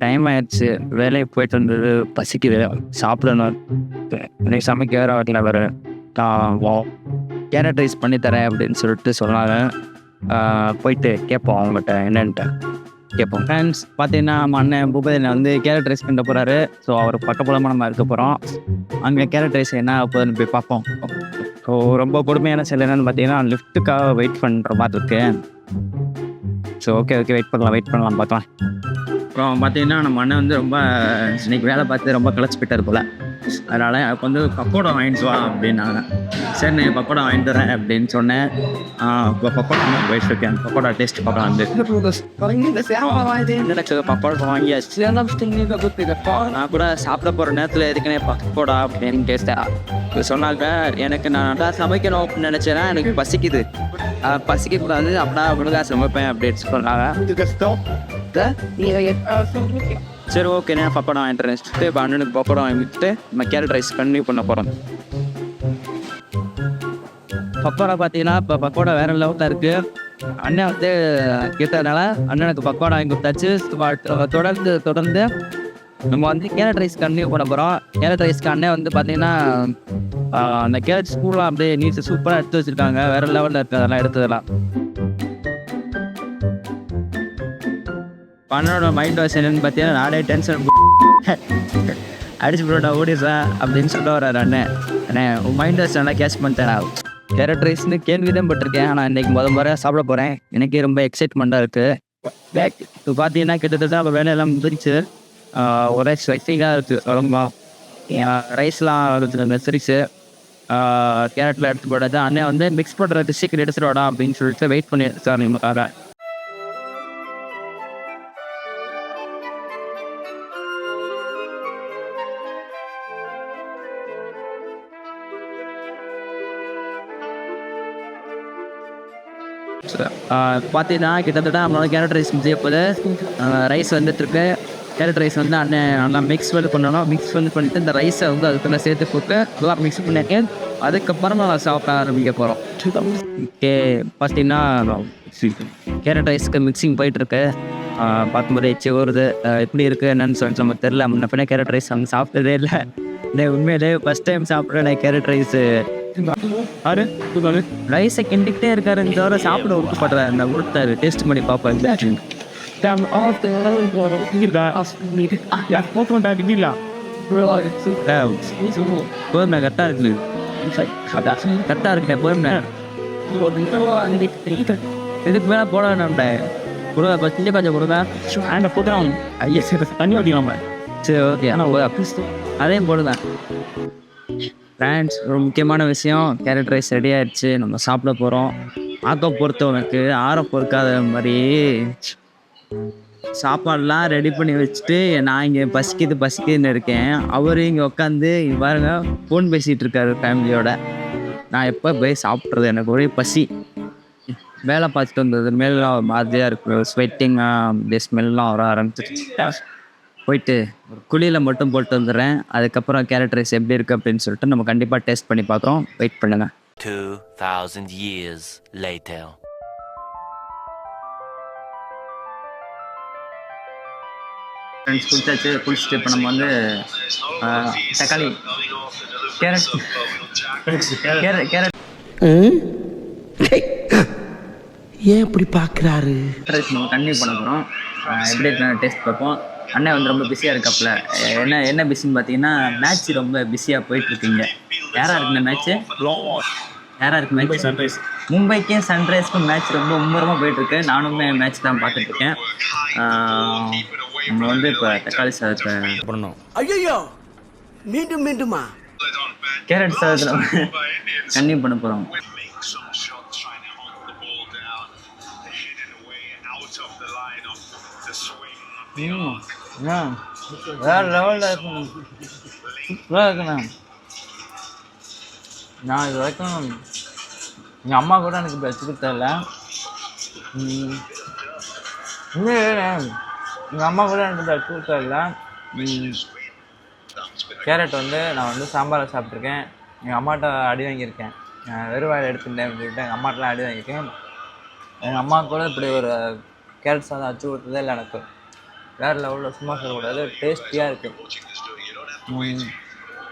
Time ஆயிடுச்சு, வேலைக்கு போயிட்டு வந்தது, பசிக்குது, சாப்பிடணும். இன்னைக்கு சமைக்க வேற வரல வேறு. நான் கேரட் ரைஸ் பண்ணி தரேன் அப்படின்னு சொல்லிட்டு சொன்னாங்க. போயிட்டு கேட்போம் அவங்ககிட்ட என்னன்ட்டு கேட்போம். ஃப்ரெண்ட்ஸ் பார்த்தீங்கன்னா நம்ம அண்ணன் பூபதினை வந்து கேரட் ரைஸ் பண்ண போகிறாரு. ஸோ அவர் பக்கப்புறமாக நம்ம இருக்க போகிறோம். அங்கே கேரட் ரைஸ் என்ன போதுன்னு போய் பார்ப்போம். ஸோ ரொம்ப கொடுமையான செயல் என்னென்னு பார்த்தீங்கன்னா லிஃப்ட்டுக்காக வெயிட் பண்ணுற மாதிரி இருக்கு. ஸோ ஓகே வெயிட் பண்ணலாம் பார்க்கலாம். அப்புறம் பார்த்தீங்கன்னா நம்ம அண்ணன் வந்து ரொம்ப இன்னைக்கு வேலை பார்த்து ரொம்ப கிளச்சி போயிட்டார் போல். அதனால் அப்போ வந்து பக்கோடா வாங்கிட்டு வா அப்படின்னாங்க. சரி நான் பக்கோடா வாங்கிட்டு வரேன் அப்படின்னு சொன்னேன். இப்போ பக்கோடா போயிட்டு இருக்கேன். பக்கோடா டேஸ்ட் பார்க்கலாம் வந்து எனக்கு பக்கோடா வாங்கியாச்சு. நான் கூட சாப்பிட போகிற நேரத்தில் எதுக்குன்னே பக்கோடா அப்படின்னு டேஸ்ட்டாக சொன்னாங்க. எனக்கு நான் நல்லா சமைக்கணும் அப்படின்னு நினச்சேன்னா எனக்கு பசிக்குது, பசிக்கக்கூடாது, அப்படின்னா ஒழுங்கா சமைப்பேன் அப்படின்னு சொன்னாங்க. சரி ஓகே நான் பக்கோடா வாங்கிட்டு வச்சுட்டு இப்போ அண்ணனுக்கு பக்கோடா வாங்கிட்டு நம்ம கேரட் ரைஸ் கண்டினியூ பண்ண போகிறோம். பக்கோடா பார்த்தீங்கன்னா இப்போ பக்கோடா வேறு லெவலில் இருக்குது. அண்ணன் வந்து கேட்டதுனால அண்ணனுக்கு பக்கோடா வாங்கி கொடுத்தாச்சு. தொடர்ந்து நம்ம வந்து கேரட் ரைஸ் கண்டினியூ பண்ண போகிறோம். கேரட் ரைஸ்க்கு அண்ணன் வந்து பார்த்தீங்கன்னா அந்த கேரட் ஸ்கூல்லாம் அப்படியே நீட்டு சூப்பராக எடுத்து வச்சுருக்காங்க. வேறு லெவலில் இருக்குது அதெல்லாம் எடுத்ததெல்லாம். அண்ணனோட மைண்ட் வாஷ் என்னன்னு பார்த்தீங்கன்னா நானே டென்ஷன் அடிச்சு போட்டா ஓடிடுறா அப்படின்னு சொல்ல வர்றாரு அண்ணன். உன் மைண்ட் வாஷ் நல்லா கேட்ச் பண்ணிட்டேன். கேரட் ரைஸ்னு கேள்விதான் பட்டிருக்கேன். ஆனால் இன்றைக்கி முறையாக சாப்பிட போகிறேன். எனக்கே ரொம்ப எக்ஸைட்மெண்ட்டாக இருக்குது. இப்போ பார்த்தீங்கன்னா கிட்டத்தட்ட அப்போ வேலையெல்லாம் முடிச்சு ஒரே ஸ்வெட்டிங்காக இருக்குது. ரொம்ப ரைஸ்லாம் மெசரிச்சு கேரட்டில் எடுத்து போடாது. அண்ணன் வந்து மிக்ஸ் பண்ணுறது சீக்கிரம் எடுத்துகிட்டு வாடா அப்படின்னு சொல்லிட்டு வெயிட் பண்ணி சார் நிமிக்காக. பார்த்தீங்கன்னா கிட்டத்தட்ட நம்மளோட கேரட் ரைஸ் முடிய போது ரைஸ் வந்துட்டுருக்கு. கேரட் ரைஸ் வந்து அண்ணன் நல்லா மிக்ஸ் பண்ணணும். மிக்ஸ் பண்ணிட்டு இந்த ரைஸை வந்து அதுக்குள்ளே சேர்த்து போட்டு நல்லா மிக்ஸ் பண்ணியிருக்கேன். அதுக்கப்புறம் நான் சாப்பிட ஆரம்பிக்க போகிறோம். ஓகே பார்த்தீங்கன்னா கேரட் ரைஸ்க்கு மிக்சிங் போயிட்டுருக்கு. பார்க்கும்போது எச்சு வருது. எப்படி இருக்குது என்னன்னு சொல்லிட்டு நம்ம தெரில. முன்ன பின்ன கேரட் ரைஸ் அவங்க சாப்பிட்டதே இல்லை. உண்மையிலே ஃபஸ்ட் டைம் சாப்பிட்றேன் கேரட் ரைஸு. ரைஸை கிண்டிக்கிட்டே இருக்காருன்னு தவிர சாப்பிட விருப்பப்படுறாரு. அந்த கொடுத்தாரு டேஸ்ட் பண்ணி பார்ப்பேன். போதுமே கரெக்டாக இருக்குது, கரெக்டாக இருக்கேன். போதுமே இதுக்கு மேலே போட வேண்டாம்டா. கொடுங்க கொஞ்சம் கொஞ்சம் கொடுங்க. ஐயா சரி தண்ணி ஓட்டிக்கலாமா? சரி ஓகே. ஆனால் அதையும் போடுங்க. ஃப்ரெண்ட்ஸ் ஒரு முக்கியமான விஷயம், கேரட் ரைஸ் ரெடி ஆகிடுச்சு. நம்ம சாப்பிட போகிறோம். ஆக்க பொறுத்தவனுக்கு ஆற பொறுக்காத மாதிரி சாப்பாடெலாம் ரெடி பண்ணி வச்சுட்டு நான் இங்கே பசிக்குதுன்னு இருக்கேன். அவர் இங்கே உட்காந்து இங்கே பாருங்க ஃபோன் பேசிகிட்டு இருக்காரு ஃபேமிலியோட. நான் எப்போ போய் சாப்பிட்றது? எனக்கு ஒரே பசி. வேலை பார்த்துட்டு வந்தது மேலே மாதிரியாக இருக்கு. ஸ்வெட்டிங்காக ஸ்மெல்லாம் வர ஆரம்பிச்சிருச்சு. போயிட்டு ஒரு குழியில் மட்டும் போட்டு வந்துடுறேன். அதுக்கப்புறம் கேரட் ரைஸ் எப்படி இருக்குது அப்படின்னு சொல்லிட்டு நம்ம கண்டிப்பாக டேஸ்ட் பண்ணி பார்க்குறோம். வெயிட் பண்ணுங்க. 2000 years later. ஃப்ரெண்ட்ஸ் குளிச்சுட்டு இப்போ நம்ம வந்து தக்காளி கேரட் ஏன் இப்படி பார்க்குறாரு? நம்ம கண்டினியூ பண்ண போகிறோம். எப்படி இருக்குன்னு டேஸ்ட் பார்ப்போம். அண்ணன் வந்து ரொம்ப பிஸியாக இருக்காப்புல. என்ன பிஸின்னு பார்த்தீங்கன்னா மேட்ச் ரொம்ப பிஸியாக போயிட்டுருக்கீங்க. யாராக இருக்குண்ணே மேட்ச்சு? யாராக இருக்குது மேட்ச்? சன்ரைஸ் மும்பைக்கும் சன்ரைஸ்க்கும் மேட்ச் ரொம்ப மும்முரமாக போயிட்டுருக்கு. நானுமே மேட்ச் தான் பார்த்துட்ருக்கேன். நம்ம வந்து இப்போ தக்காளி சாதத்தை பண்ணணும். ஐயோ மீண்டுமா கேரட் சாதத்தில் கண்டினியூ பண்ண போகிறோம். வேறு லெவலில் இருக்கணும், சூப்பராக இருக்குண்ணா. நான் இது வரைக்கும் எங்கள் அம்மா கூட எனக்கு வச்சு கொடுத்ததில்ல. எங்கள் அம்மா கூட எனக்கு வச்சு கொடுத்ததில்ல. கேரட் வந்து நான் வந்து சாம்பாரை சாப்பிட்ருக்கேன். எங்கள் அம்மாட்ட அடி வாங்கியிருக்கேன். வெறும் வாயில் எடுத்துட்டேன் அப்படின்னு சொல்லிட்டு எங்கள் அம்மாட்டெலாம் அடி வாங்கியிருக்கேன். எங்கள் அம்மா கூட இப்படி ஒரு கேரட் சாதம் வச்சு கொடுத்ததே இல்லை எனக்கு. வேறு லெவலில் சும்மா சொல்லக்கூடாது, டேஸ்டியாக இருக்குது.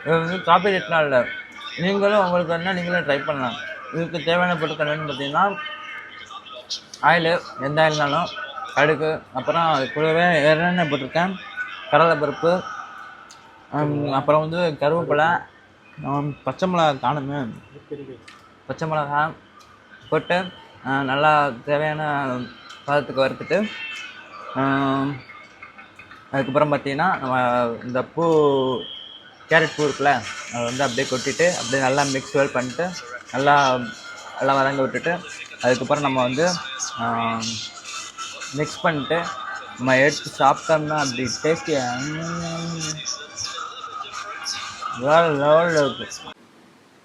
இது வந்து காப்பிரைட்லாம் இல்லை, நீங்களும் உங்களுக்கு வேணால் நீங்களும் ட்ரை பண்ணலாம். இதுக்கு தேவையான பொருட்கள் என்னென்னு பார்த்தீங்கன்னா ஆயிலு, எந்த ஆயில்னாலும், கடுகு, அப்புறம் அது கூடவே எண்ணெய் போட்டிருக்கேன், கடலைப்பருப்பு, அப்புறம் வந்து கருவேப்பிலை, பச்சை மிளகா காணுமே, பச்சை மிளகா போட்டு நல்லா தேவையான பதத்துக்கு வறுத்துட்டு, அதுக்கப்புறம் பார்த்தீங்கன்னா நம்ம இந்த கேரட் பூ இருக்குல்ல, அதை வந்து அப்படியே கொட்டிட்டு அப்படியே நல்லா மிக்ஸ் வெல் பண்ணிட்டு நல்லா நல்லா வதங்க விட்டுட்டு, அதுக்கப்புறம் நம்ம வந்து மிக்ஸ் பண்ணிட்டு நம்ம எடுத்து சாப்பிட்டோம்னா அப்படி டேஸ்டியாக வேறு லெவலில் இருக்குது.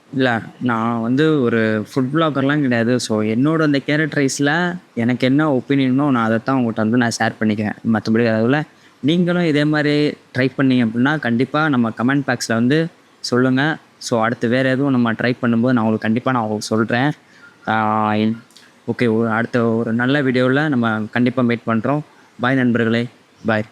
இல்லை, நான் வந்து ஒரு ஃபுட் ப்ளாகர்லாம் கிடையாது. ஸோ என்னோட அந்த கேரட் ரைஸில் எனக்கு என்ன ஒப்பீனியனோ நான் அதை தான் உங்கள்கிட்ட வந்து நான் ஷேர் பண்ணிக்கிறேன். மற்றபடி அதில் நீங்களும் இதே மாதிரி ட்ரை பண்ணீங்க அப்படின்னா கண்டிப்பாக நம்ம கமெண்ட் பாக்ஸில் வந்து சொல்லுங்கள். ஸோ அடுத்து வேறு எதுவும் நம்ம ட்ரை பண்ணும்போது நான் உங்களுக்கு சொல்கிறேன். ஓகே, அடுத்த ஒரு நல்ல வீடியோவில் நம்ம கண்டிப்பாக மீட் பண்ணுறோம். பாய் நண்பர்களே, பாய்.